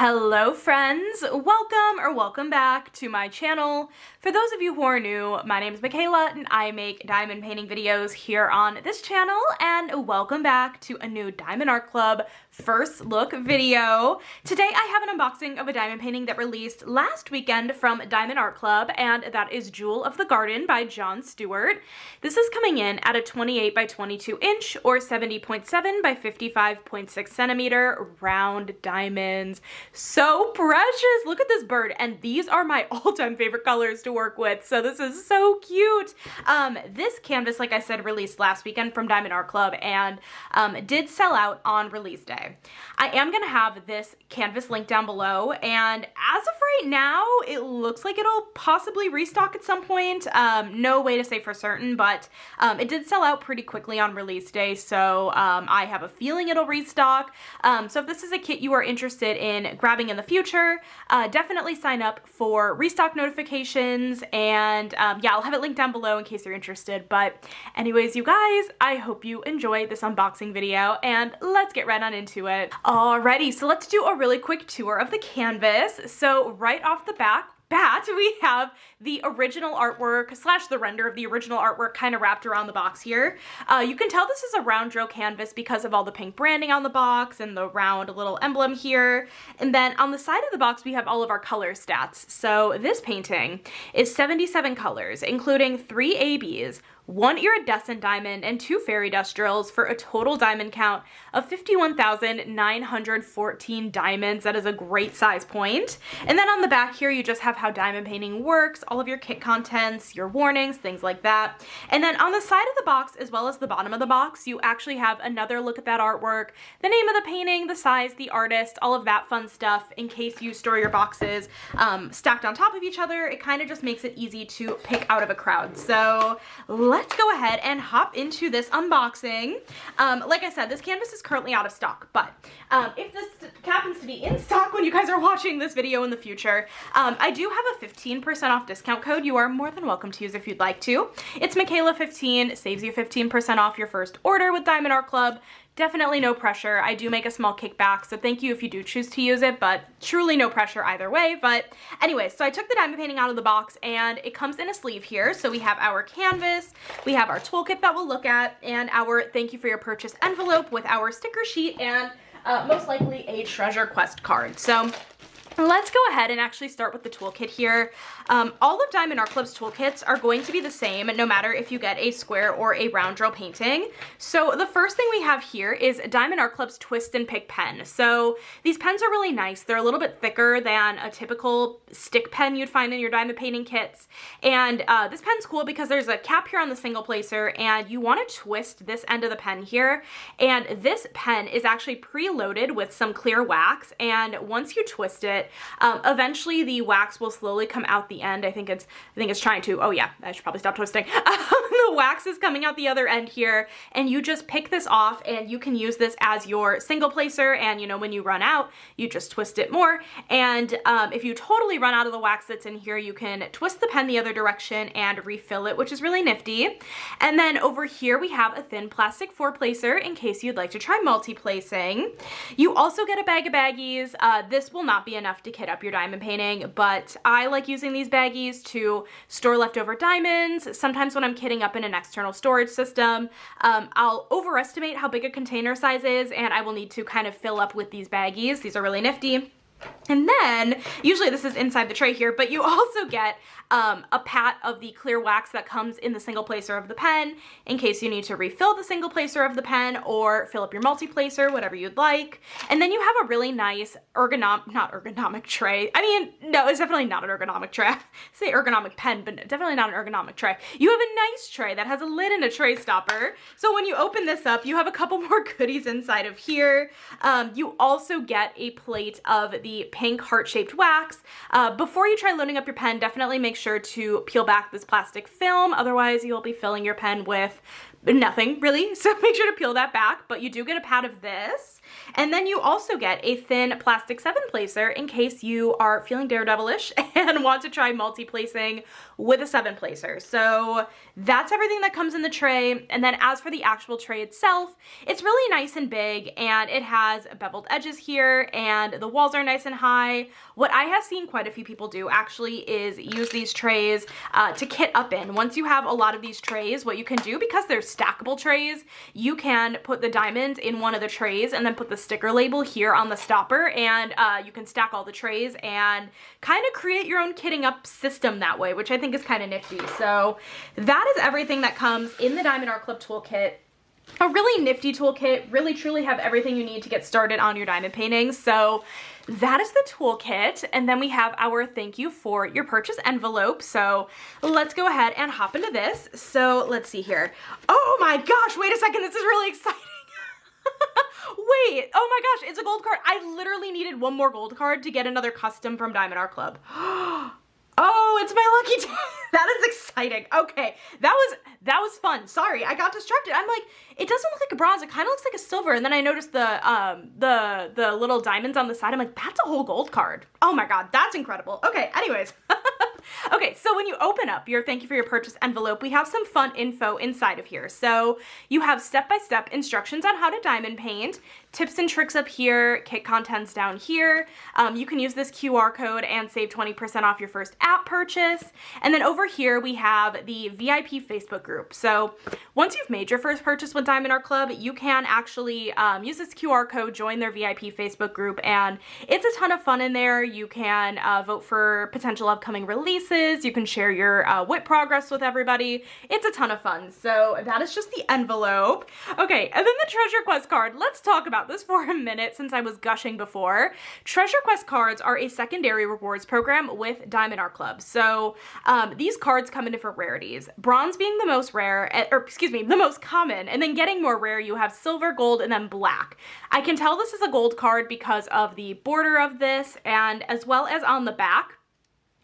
Hello friends, welcome back to my channel. For those of you who are new, my name is Michaela and I make diamond painting videos here on this channel, and welcome back to a new Diamond Art Club first look video. Today I have an unboxing of a diamond painting that released last weekend from Diamond Art Club, and that is Jewel of the Garden by Stewart. This is coming in at a 28 by 22 inch or 70.7 by 55.6 centimeter round diamonds. So precious. Look at this bird, and these are my all-time favorite colors to work with, so this is so cute. This canvas, like I said, released last weekend from Diamond Art Club and did sell out on release day. I am gonna have this canvas linked down below, and as of right now it looks like it'll possibly restock at some point. No way to say for certain, but it did sell out pretty quickly on release day, so I have a feeling it'll restock. So if this is a kit you are interested in grabbing in the future, definitely sign up for restock notifications, and yeah, I'll have it linked down below in case you're interested. But anyways, you guys, I hope you enjoy this unboxing video, and let's get right on into it. Alrighty, so let's do a really quick tour of the canvas. So right off the bat, we have the original artwork / the render of the original artwork kind of wrapped around the box here. You can tell this is a round drill canvas because of all the pink branding on the box and the round little emblem here. And then on the side of the box, we have all of our color stats. So this painting is 77 colors, including 3 ABs, 1 iridescent diamond, and 2 fairy dust drills for a total diamond count of 51,914 diamonds. That is a great size point. And then on the back here, you just have how diamond painting works, all of your kit contents, your warnings, things like that. And then on the side of the box, as well as the bottom of the box, you actually have another look at that artwork, the name of the painting, the size, the artist, all of that fun stuff in case you store your boxes stacked on top of each other. It kind of just makes it easy to pick out of a crowd. So let's go ahead and hop into this unboxing. Like I said, this canvas is currently out of stock, but if this happens to be in stock when you guys are watching this video in the future, I do have a 15% off discount code you are more than welcome to use if you'd like to. It's Michaela15, saves you 15% off your first order with Diamond Art Club. Definitely no pressure. I do make a small kickback, so thank you if you do choose to use it, but truly no pressure either way. But anyways, so I took the diamond painting out of the box, and it comes in a sleeve here. So we have our canvas, we have our toolkit that we'll look at, and our thank you for your purchase envelope with our sticker sheet and most likely a treasure quest card. So let's go ahead and actually start with the toolkit here. All of Diamond Art Club's toolkits are going to be the same no matter if you get a square or a round drill painting. So the first thing we have here is Diamond Art Club's Twist and Pick pen. So these pens are really nice. They're a little bit thicker than a typical stick pen you'd find in your diamond painting kits. And this pen's cool because there's a cap here on the single placer, and you want to twist this end of the pen here. And this pen is actually preloaded with some clear wax, and once you twist it, eventually the wax will slowly come out the end. I think it's trying to. Oh yeah, I should probably stop twisting. The wax is coming out the other end here, and you just pick this off, and you can use this as your single placer, and you know, when you run out, you just twist it more. And if you totally run out of the wax that's in here, you can twist the pen the other direction and refill it, which is really nifty. And then over here we have a thin plastic 4-placer in case you'd like to try multi-placing. You also get a bag of baggies. This will not be enough to kit up your diamond painting, but I like using these baggies to store leftover diamonds. Sometimes when I'm kitting up in an external storage system, I'll overestimate how big a container size is, and I will need to kind of fill up with these baggies. These are really nifty. And then, usually this is inside the tray here, but you also get a pat of the clear wax that comes in the single placer of the pen in case you need to refill the single placer of the pen or fill up your multi-placer, whatever you'd like. And then you have a really nice not ergonomic tray. I mean, no, it's definitely not an ergonomic tray. I say ergonomic pen, but definitely not an ergonomic tray. You have a nice tray that has a lid and a tray stopper. So when you open this up, you have a couple more goodies inside of here. You also get a plate of the pink heart-shaped wax. Before you try loading up your pen, definitely make sure to peel back this plastic film, otherwise you'll be filling your pen with nothing really, so make sure to peel that back. But you do get a pad of this, And then you also get a thin plastic 7-placer in case you are feeling daredevilish and want to try multi-placing with a 7-placer. So that's everything that comes in the tray. And then as for the actual tray itself, it's really nice and big, and it has beveled edges here, and the walls are nice and high. What I have seen quite a few people do actually is use these trays to kit up in. Once you have a lot of these trays, what you can do, because they're stackable trays, you can put the diamonds in one of the trays and then put the sticker label here on the stopper, and you can stack all the trays and kind of create your own kitting up system that way, which I think is kind of nifty. So that is everything that comes in the Diamond Art Club toolkit. A really nifty toolkit, really truly have everything you need to get started on your diamond painting. So that is the toolkit. And then we have our thank you for your purchase envelope. So let's go ahead and hop into this. So let's see here. Oh my gosh, wait a second, this is really exciting. Wait, oh my gosh, it's a gold card. I literally needed one more gold card to get another custom from Diamond Art Club. Oh, it's my lucky day. That is exciting. Okay, that was fun. Sorry, I got distracted. I'm like, it doesn't look like a bronze. It kind of looks like a silver. And then I noticed the little diamonds on the side. I'm like, that's a whole gold card. Oh my God, that's incredible. Okay, anyways. Okay, so when you open up your thank you for your purchase envelope, we have some fun info inside of here. So you have step-by-step instructions on how to diamond paint, tips and tricks up here, kit contents down here. You can use this QR code and save 20% off your first app purchase. And then over here we have the VIP Facebook group. So once you've made your first purchase with Diamond Art Club, you can actually use this QR code, join their VIP Facebook group, and it's a ton of fun in there. You can vote for potential upcoming releases. You can share your WIP progress with everybody. It's a ton of fun. So that is just the envelope. Okay, and then the treasure quest card. Let's talk about this for a minute since I was gushing before. Treasure quest cards are a secondary rewards program with Diamond Art Club. So these cards come in different rarities. Bronze being the most rare, or excuse me, the most common, and then getting more rare, you have silver, gold, and then black. I can tell this is a gold card because of the border of this, and as well as on the back.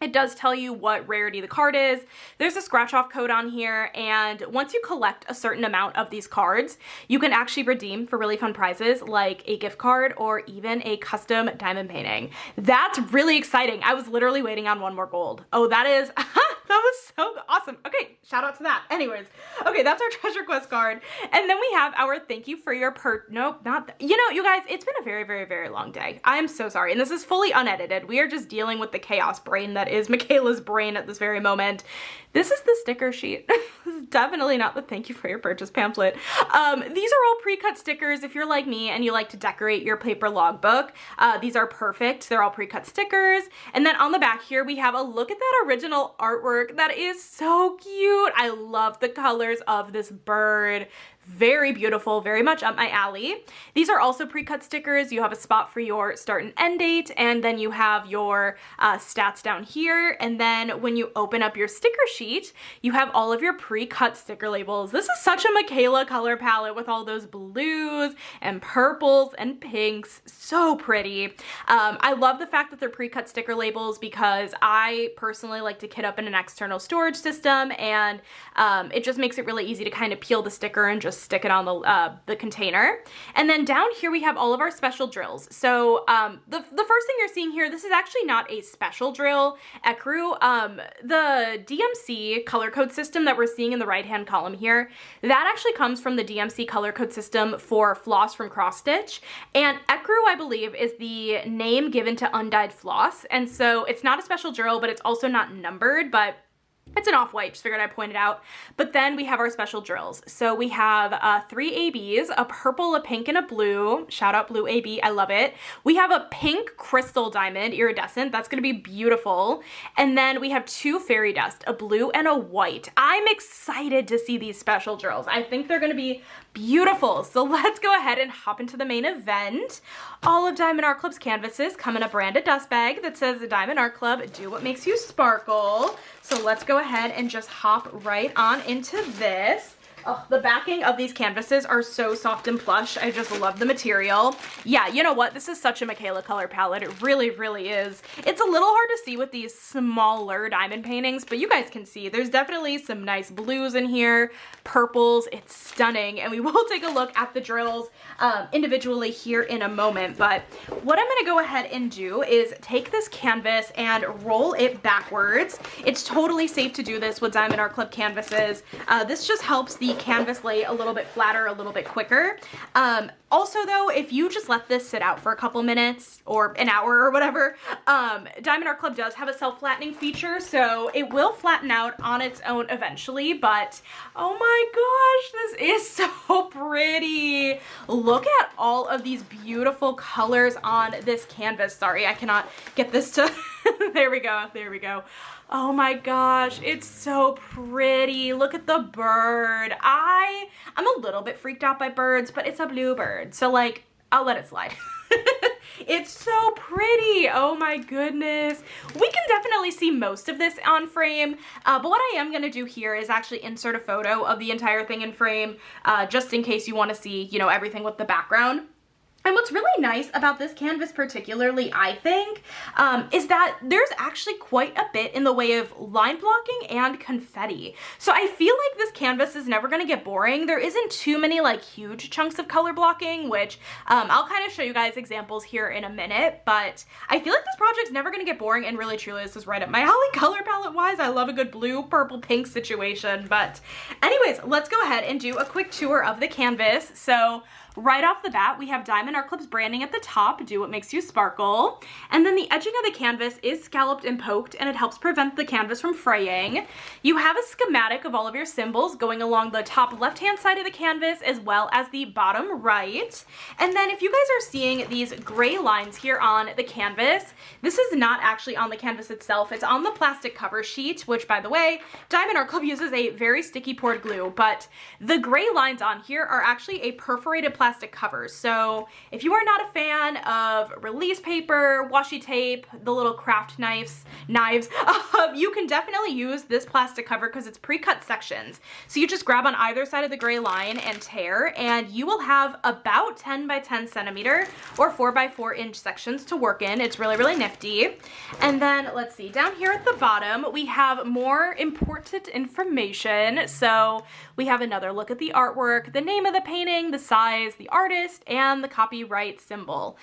It does tell you what rarity the card is. There's a scratch off code on here, and once you collect a certain amount of these cards, you can actually redeem for really fun prizes like a gift card or even a custom diamond painting. That's really exciting. I was literally waiting on one more gold. Oh, that is, that was so awesome. Okay, shout out to that. Anyways, okay, that's our treasure quest card. And then we have our thank you for your nope, not that. You know, you guys, it's been a very, very, very long day. I am so sorry. And this is fully unedited. We are just dealing with the chaos brain that is Michaela's brain at this very moment. This is the sticker sheet. This is definitely not the thank you for your purchase pamphlet. These are all pre-cut stickers. If you're like me and you like to decorate your paper logbook, these are perfect. They're all pre-cut stickers. And then on the back here, we have a look at that original artwork. That is so cute. I love the colors of this bird. Very beautiful, very much up my alley. These are also pre-cut stickers. You have a spot for your start and end date, and then you have your stats down here. And then when you open up your sticker sheet, you have all of your pre-cut sticker labels. This is such a Michaela color palette with all those blues and purples and pinks. So pretty. I love the fact that they're pre-cut sticker labels because I personally like to kit up in an external storage system, and it just makes it really easy to kind of peel the sticker and just stick it on the container. And then down here we have all of our special drills. So the first thing you're seeing here, this is actually not a special drill, Ecru. The DMC color code system that we're seeing in the right hand column here, that actually comes from the DMC color code system for floss from cross stitch. And Ecru, I believe, is the name given to undyed floss. And so it's not a special drill, but it's also not numbered, but it's an off-white, just figured I'd point it out. But then we have our special drills. So we have 3 ABs, a purple, a pink, and a blue. Shout out blue AB, I love it. We have a pink crystal diamond, iridescent. That's gonna be beautiful. And then we have 2 fairy dust, a blue and a white. I'm excited to see these special drills. I think they're gonna be beautiful. So let's go ahead and hop into the main event. All of Diamond Art Club's canvases come in a branded dust bag that says Diamond Art Club, do what makes you sparkle. So let's go ahead and just hop right on into this. Oh, the backing of these canvases are so soft and plush. I just love the material. Yeah, you know what? This is such a Michaela color palette. It really, really is. It's a little hard to see with these smaller diamond paintings, but you guys can see there's definitely some nice blues in here, purples. It's stunning. And we will take a look at the drills individually here in a moment. But what I'm going to go ahead and do is take this canvas and roll it backwards. It's totally safe to do this with Diamond Art Club canvases. This just helps the canvas lay a little bit flatter, a little bit quicker. Also though, if you just let this sit out for a couple minutes or an hour or whatever, Diamond Art Club does have a self-flattening feature, so it will flatten out on its own eventually, but oh my gosh, this is so pretty. Look at all of these beautiful colors on this canvas. Sorry, I cannot get this to, there we go, there we go. Oh my gosh, it's so pretty. Look at the bird. I'm a little bit freaked out by birds, but it's a bluebird, so like, I'll let it slide. It's so pretty. Oh my goodness. We can definitely see most of this on frame, but what I am going to do here is actually insert a photo of the entire thing in frame, just in case you want to see, you know, everything with the background. And what's really nice about this canvas particularly, I think, is that there's actually quite a bit in the way of line blocking and confetti. So I feel like this canvas is never going to get boring. There isn't too many like huge chunks of color blocking, which I'll kind of show you guys examples here in a minute, but I feel like this project's never going to get boring, and really truly this is right up my alley color palette wise. I love a good blue, purple, pink situation. But anyways, let's go ahead and do a quick tour of the canvas. So right off the bat, we have Diamond Art Club's branding at the top, do what makes you sparkle. And then the edging of the canvas is scalloped and poked, and it helps prevent the canvas from fraying. You have a schematic of all of your symbols going along the top left-hand side of the canvas as well as the bottom right. And then if you guys are seeing these gray lines here on the canvas, this is not actually on the canvas itself. It's on the plastic cover sheet, which, by the way, Diamond Art Club uses a very sticky poured glue, but the gray lines on here are actually a perforated plastic covers. So if you are not a fan of release paper, washi tape, the little craft knives, you can definitely use this plastic cover because it's pre-cut sections. So you just grab on either side of the gray line and tear, and you will have about 10 by 10 centimeter or 4 by 4 inch sections to work in. It's really, really nifty. And then let's see, down here at the bottom, we have more important information. So we have another look at the artwork, the name of the painting, the size, the artist, and the copyright symbol.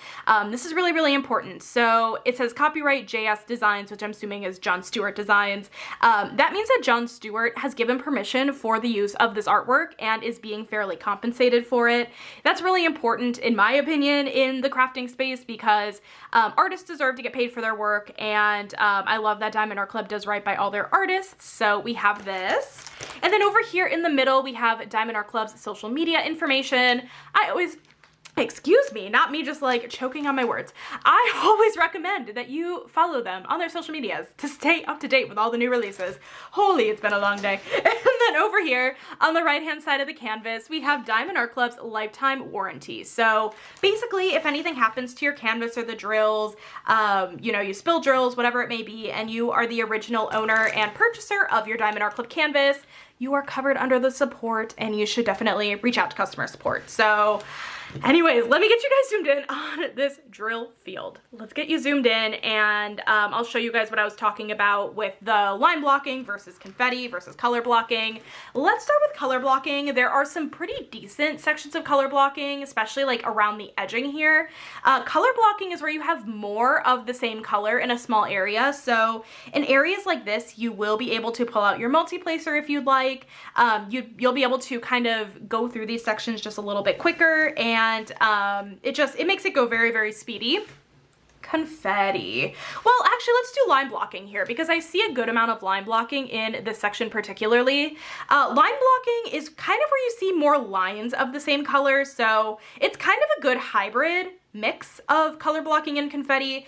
This is really, really important. So it says copyright JS Designs, which I'm assuming is John Stewart Designs. That means that John Stewart has given permission for the use of this artwork and is being fairly compensated for it. That's really important, in my opinion, in the crafting space, because artists deserve to get paid for their work, and I love that Diamond Art Club does right by all their artists. So we have this. And then over here in the middle, we have Diamond Art Club's social media information. Excuse me, not me just like choking on my words. I always recommend that you follow them on their social medias to stay up to date with all the new releases. Holy, it's been a long day. And then over here on the right hand side of the canvas, we have Diamond Art Club's lifetime warranty. So basically, if anything happens to your canvas or the drills, you know, you spill drills, whatever it may be, and you are the original owner and purchaser of your Diamond Art Club canvas, you are covered under the support, and you should definitely reach out to customer support. So anyways, let me get you guys zoomed in on this drill field. Let's get you zoomed in, and I'll show you guys what I was talking about with the line blocking versus confetti versus color blocking. Let's start with color blocking. There are some pretty decent sections of color blocking, especially like around the edging here. Color blocking is where you have more of the same color in a small area. So in areas like this, you will be able to pull out your multi-placer if you'd like. You'll be able to kind of go through these sections just a little bit quicker, and it makes it go very, very speedy. Confetti. Well, actually, let's do line blocking here because I see a good amount of line blocking in this section particularly. Line blocking is kind of where you see more lines of the same color, so it's kind of a good hybrid mix of color blocking and confetti.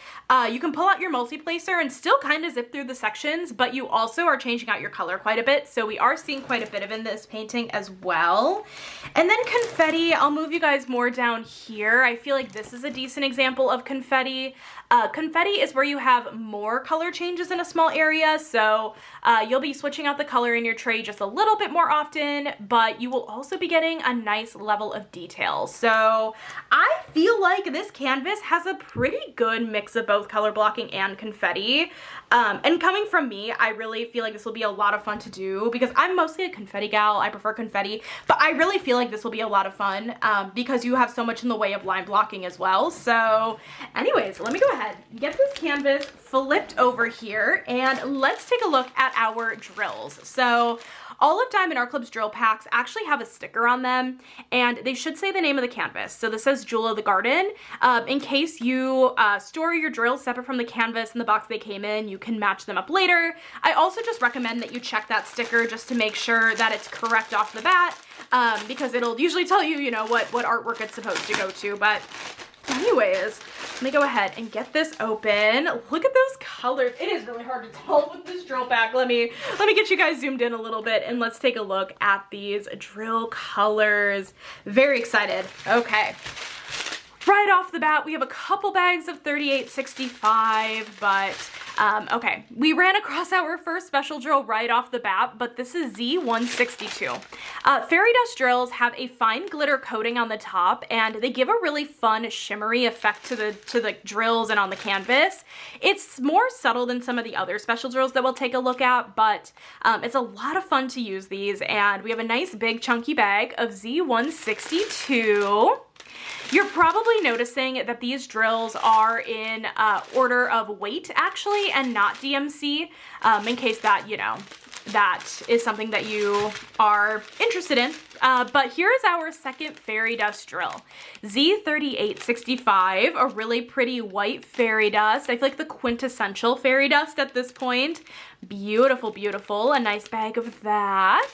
You can pull out your multi-placer and still kind of zip through the sections, but you also are changing out your color quite a bit. So we are seeing quite a bit of in this painting as well. And then confetti, I'll move you guys more down here. I feel like this is a decent example of confetti. Confetti is where you have more color changes in a small area, so you'll be switching out the color in your tray just a little bit more often, but you will also be getting a nice level of detail. So I feel like this canvas has a pretty good mix of both color blocking and confetti. And coming from me, I really feel like this will be a lot of fun to do because I'm mostly a confetti gal. I prefer confetti, but I really feel like this will be a lot of fun because you have so much in the way of line blocking as well. So anyways, let me go ahead, get this canvas flipped over here, and let's take a look at our drills. So all of Diamond Art Club's drill packs actually have a sticker on them, and they should say the name of the canvas. So this says Jewel of the Garden. In case you store your drills separate from the canvas in the box they came in, you can match them up later. I also just recommend that you check that sticker just to make sure that it's correct off the bat, because it'll usually tell you, you know, what artwork it's supposed to go to. But anyways, let me go ahead and get this open. Look at those colors. It is really hard to tell with this drill pack. Let me get you guys zoomed in a little bit and let's take a look at these drill colors. Very excited. Okay. Right off the bat, we have a couple bags of 3865, but okay, we ran across our first special drill right off the bat, but this is Z162. Fairy dust drills have a fine glitter coating on the top, and they give a really fun shimmery effect to the drills and on the canvas. It's more subtle than some of the other special drills that we'll take a look at, but it's a lot of fun to use these, and we have a nice big chunky bag of Z162. You're probably noticing that these drills are in order of weight actually and not DMC, in case that, you know, that is something that you are interested in. But here is our second fairy dust drill. Z3865, a really pretty white fairy dust. I feel like the quintessential fairy dust at this point. Beautiful, beautiful. A nice bag of that.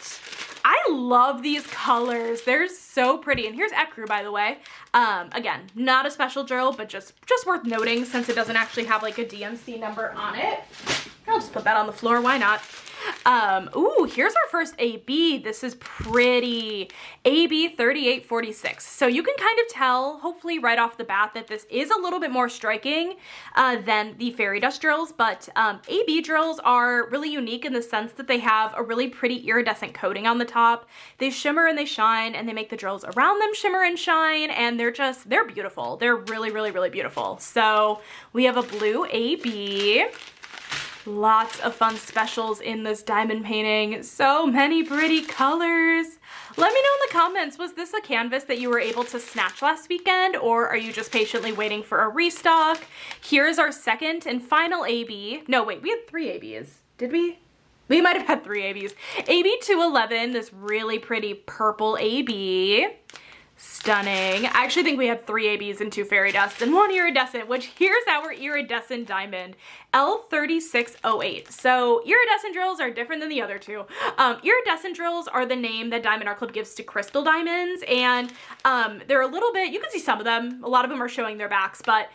I love these colors. They're so pretty. And here's ecru, by the way. Again, not a special drill, but just worth noting since it doesn't actually have like a DMC number on it. I'll just put that on the floor. Why not? Ooh, here's our first AB. This is pretty. AB 3846. So you can kind of tell, hopefully right off the bat, that this is a little bit more striking than the fairy dust drills, but AB drills are really unique in the sense that they have a really pretty iridescent coating on the top. They shimmer and they shine, and they make the drills around them shimmer and shine, and they're beautiful. They're really, really, really beautiful. So we have a blue AB. Lots of fun specials in this diamond painting. So many pretty colors. Let me know in the comments, was this a canvas that you were able to snatch last weekend, or are you just patiently waiting for a restock? Here's our second and final AB. No, wait, we had 3 ABs. Did we? We might have had 3 ABs. AB 211, this really pretty purple AB. Stunning. I actually think we had 3 ABs and 2 fairy dusts and 1 iridescent, which here's our iridescent diamond, L3608. So iridescent drills are different than the other two. Iridescent drills are the name that Diamond Art Club gives to crystal diamonds, and they're a little bit, you can see some of them, a lot of them are showing their backs, but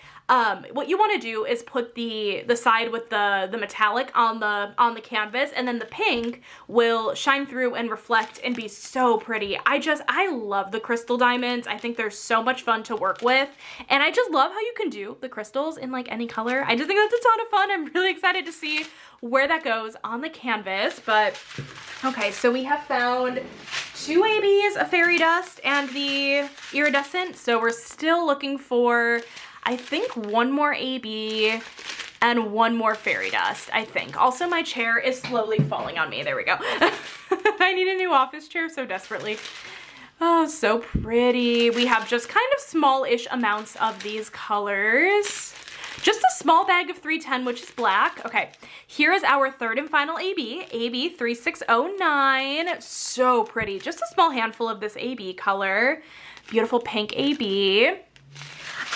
what you want to do is put the side with the metallic on the canvas, and then the pink will shine through and reflect and be so pretty. I love the crystal diamonds. I think they're so much fun to work with, and I just love how you can do the crystals in like any color. I just think that's a ton of fun. I'm really excited to see where that goes on the canvas. But okay, so we have found 2 ABs, a fairy dust, and the iridescent. So we're still looking for, I think, 1 more AB and 1 more fairy dust, I think. Also, my chair is slowly falling on me. There we go. I need a new office chair so desperately. Oh, so pretty. We have just kind of small-ish amounts of these colors. Just a small bag of 310, which is black. Okay, here is our third and final AB, AB 3609. So pretty. Just a small handful of this AB color. Beautiful pink AB.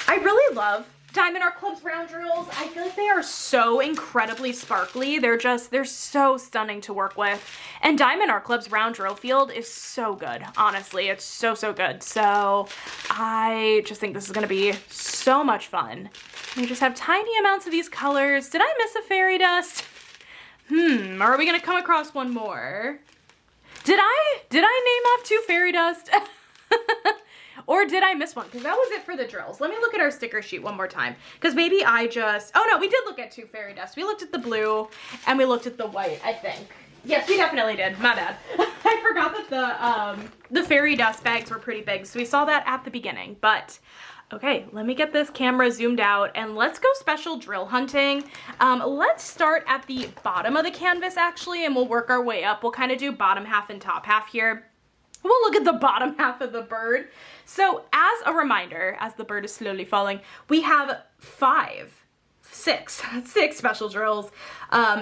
I really love Diamond Art Club's round drills. I feel like they are so incredibly sparkly. They're so stunning to work with. And Diamond Art Club's round drill field is so good. Honestly, it's so, so good. So I just think this is gonna be so much fun. We just have tiny amounts of these colors. Did I miss a fairy dust? Or are we gonna come across one more? Did I name off 2 fairy dust? Or did I miss one? Because that was it for the drills. Let me look at our sticker sheet one more time. Because maybe I just, oh no, we did look at 2 fairy dust. We looked at the blue and we looked at the white, I think. Yes, we definitely did. My bad. I forgot that the fairy dust bags were pretty big. So we saw that at the beginning. But okay, let me get this camera zoomed out and let's go special drill hunting. Let's start at the bottom of the canvas actually, and we'll work our way up. We'll kind of do bottom half and top half here. We'll look at the bottom half of the bird. So as a reminder, as the bird is slowly falling, we have six special drills.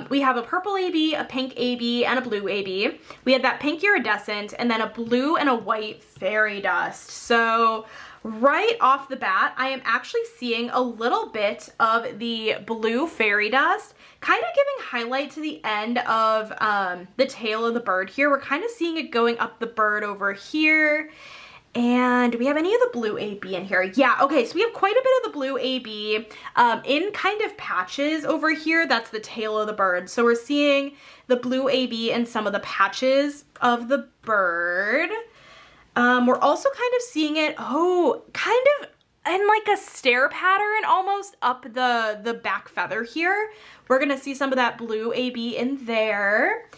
We have a purple AB, a pink AB, and a blue AB. We had that pink iridescent, and then a blue and a white fairy dust. So right off the bat, I am actually seeing a little bit of the blue fairy dust, kind of giving highlight to the end of the tail of the bird here. We're kind of seeing it going up the bird over here. And do we have any of the blue AB in here? Yeah, okay, so we have quite a bit of the blue AB in kind of patches over here. That's the tail of the bird. So we're seeing the blue AB in some of the patches of the bird. We're also kind of seeing it, kind of in like a stair pattern almost up the back feather here. We're gonna see some of that blue AB in there.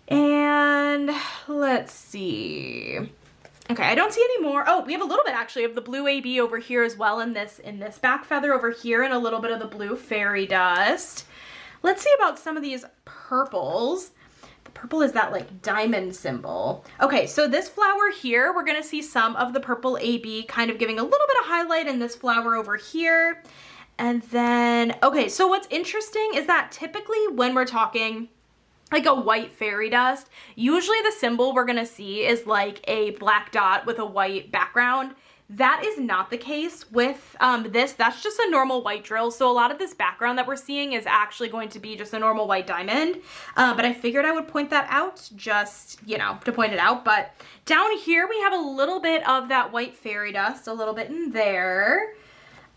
And let's see. Okay, I don't see any more. Oh, we have a little bit actually of the blue AB over here as well in this back feather over here, and a little bit of the blue fairy dust. Let's see about some of these purples. The purple is that like diamond symbol. Okay, so this flower here, we're gonna see some of the purple AB kind of giving a little bit of highlight in this flower over here. And then, okay, so what's interesting is that typically when we're talking like a white fairy dust, usually the symbol we're gonna see is like a black dot with a white background. That is not the case with this. That's just a normal white drill. So a lot of this background that we're seeing is actually going to be just a normal white diamond. But I figured I would point that out just, you know, to point it out. But down here we have a little bit of that white fairy dust, a little bit in there.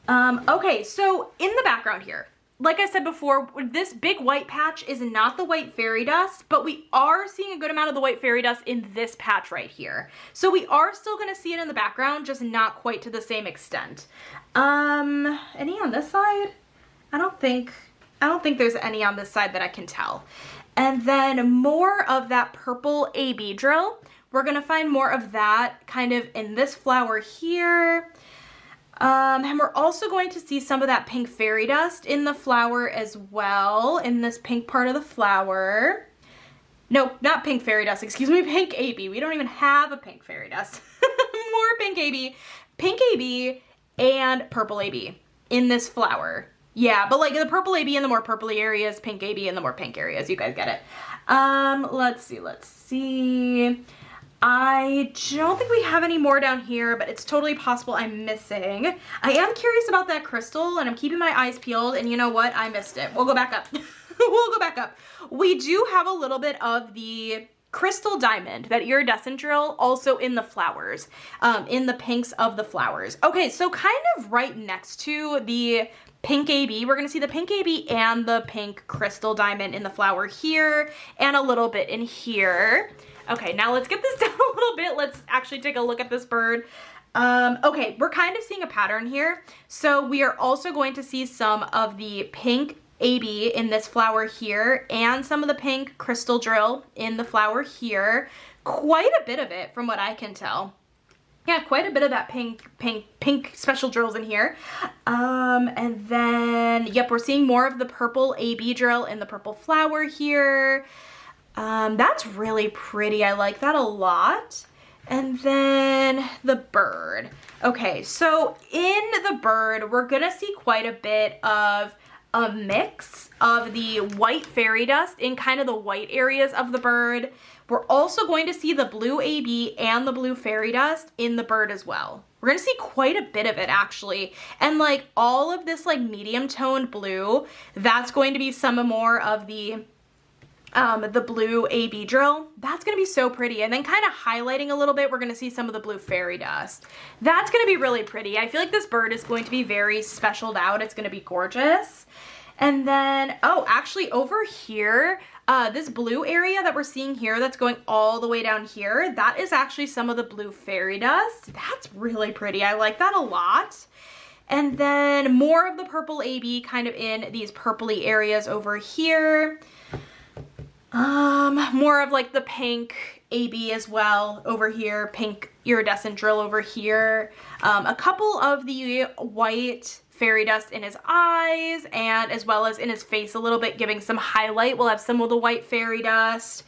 Okay, so in the background here, like I said before, this big white patch is not the white fairy dust, but we are seeing a good amount of the white fairy dust in this patch right here. So we are still gonna see it in the background, just not quite to the same extent. Any on this side? I don't think there's any on this side that I can tell. And then more of that purple AB drill. We're gonna find more of that kind of in this flower here. And we're also going to see some of that pink fairy dust in the flower as well, in this pink part of the flower. No, not pink fairy dust, excuse me, pink AB. We don't even have a pink fairy dust. More pink AB, and purple AB in this flower. Yeah, but like the purple AB in the more purpley areas, pink AB in the more pink areas. You guys get it. Let's see. I don't think we have any more down here, but it's totally possible I'm missing. I am curious about that crystal, and I'm keeping my eyes peeled, and you know what? I missed it. We'll go back up. We'll go back up. We do have a little bit of the crystal diamond, that iridescent drill, also in the flowers, in the pinks of the flowers. Okay, so kind of right next to the pink AB, we're gonna see the pink AB and the pink crystal diamond in the flower here, and a little bit in here. Okay, now let's get this down a little bit. Let's actually take a look at this bird. Okay, we're kind of seeing a pattern here. So we are also going to see some of the pink AB in this flower here, and some of the pink crystal drill in the flower here. Quite a bit of it from what I can tell. Yeah, quite a bit of that pink special drills in here. And then, yep, we're seeing more of the purple AB drill in the purple flower here. That's really pretty. I like that a lot. And then the bird. Okay, so in the bird, we're gonna see quite a bit of a mix of the white fairy dust in kind of the white areas of the bird. We're also going to see the blue AB and the blue fairy dust in the bird as well. we're gonna see quite a bit of it actually. And like all of this like medium toned blue, that's going to be some more of the blue AB drill. That's gonna be so pretty. And then kind of highlighting a little bit, we're gonna see some of the blue fairy dust. That's gonna be really pretty. I feel like this bird is going to be very specialed out. It's gonna be gorgeous. And then, oh, actually over here, this blue area that we're seeing here that's going all the way down here, that is actually some of the blue fairy dust. That's really pretty. I like that a lot. And then more of the purple AB kind of in these purpley areas over here. More of like the pink AB as well over here, pink iridescent drill over here. A couple of the white fairy dust in his eyes and as well as in his face a little bit, giving some highlight. We'll have some of the white fairy dust.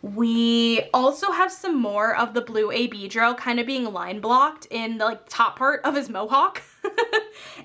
We also have some more of the blue AB drill kind of being line blocked in the like top part of his mohawk.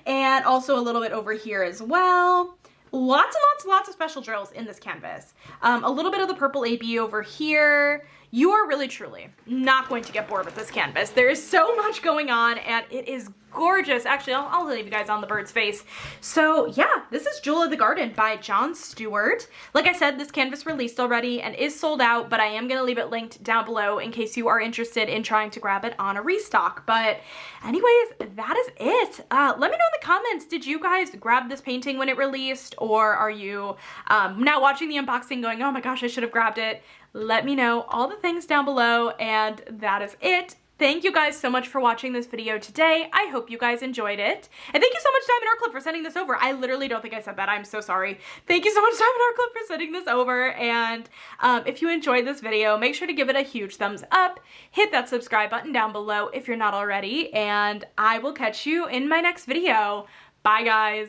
And also a little bit over here as well. Lots and lots of special drills in this canvas. A little bit of the purple AB over here. You are really truly not going to get bored with this canvas. There is so much going on and it is gorgeous. Actually, I'll leave you guys on the bird's face. So yeah, this is Jewel of the Garden by John Stewart. Like I said, this canvas released already and is sold out, but I am gonna leave it linked down below in case you are interested in trying to grab it on a restock. But anyways, that is it. Let me know in the comments, did you guys grab this painting when it released, or are you now watching the unboxing going, oh my gosh, I should have grabbed it? Let me know all the things down below, and that is it. Thank you guys so much for watching this video today. I hope you guys enjoyed it. And thank you so much, Diamond Art Clip, for sending this over. I literally don't think I said that. I'm so sorry. Thank you so much, Diamond Art Clip, for sending this over. And if you enjoyed this video, make sure to give it a huge thumbs up. Hit that subscribe button down below if you're not already. And I will catch you in my next video. Bye, guys.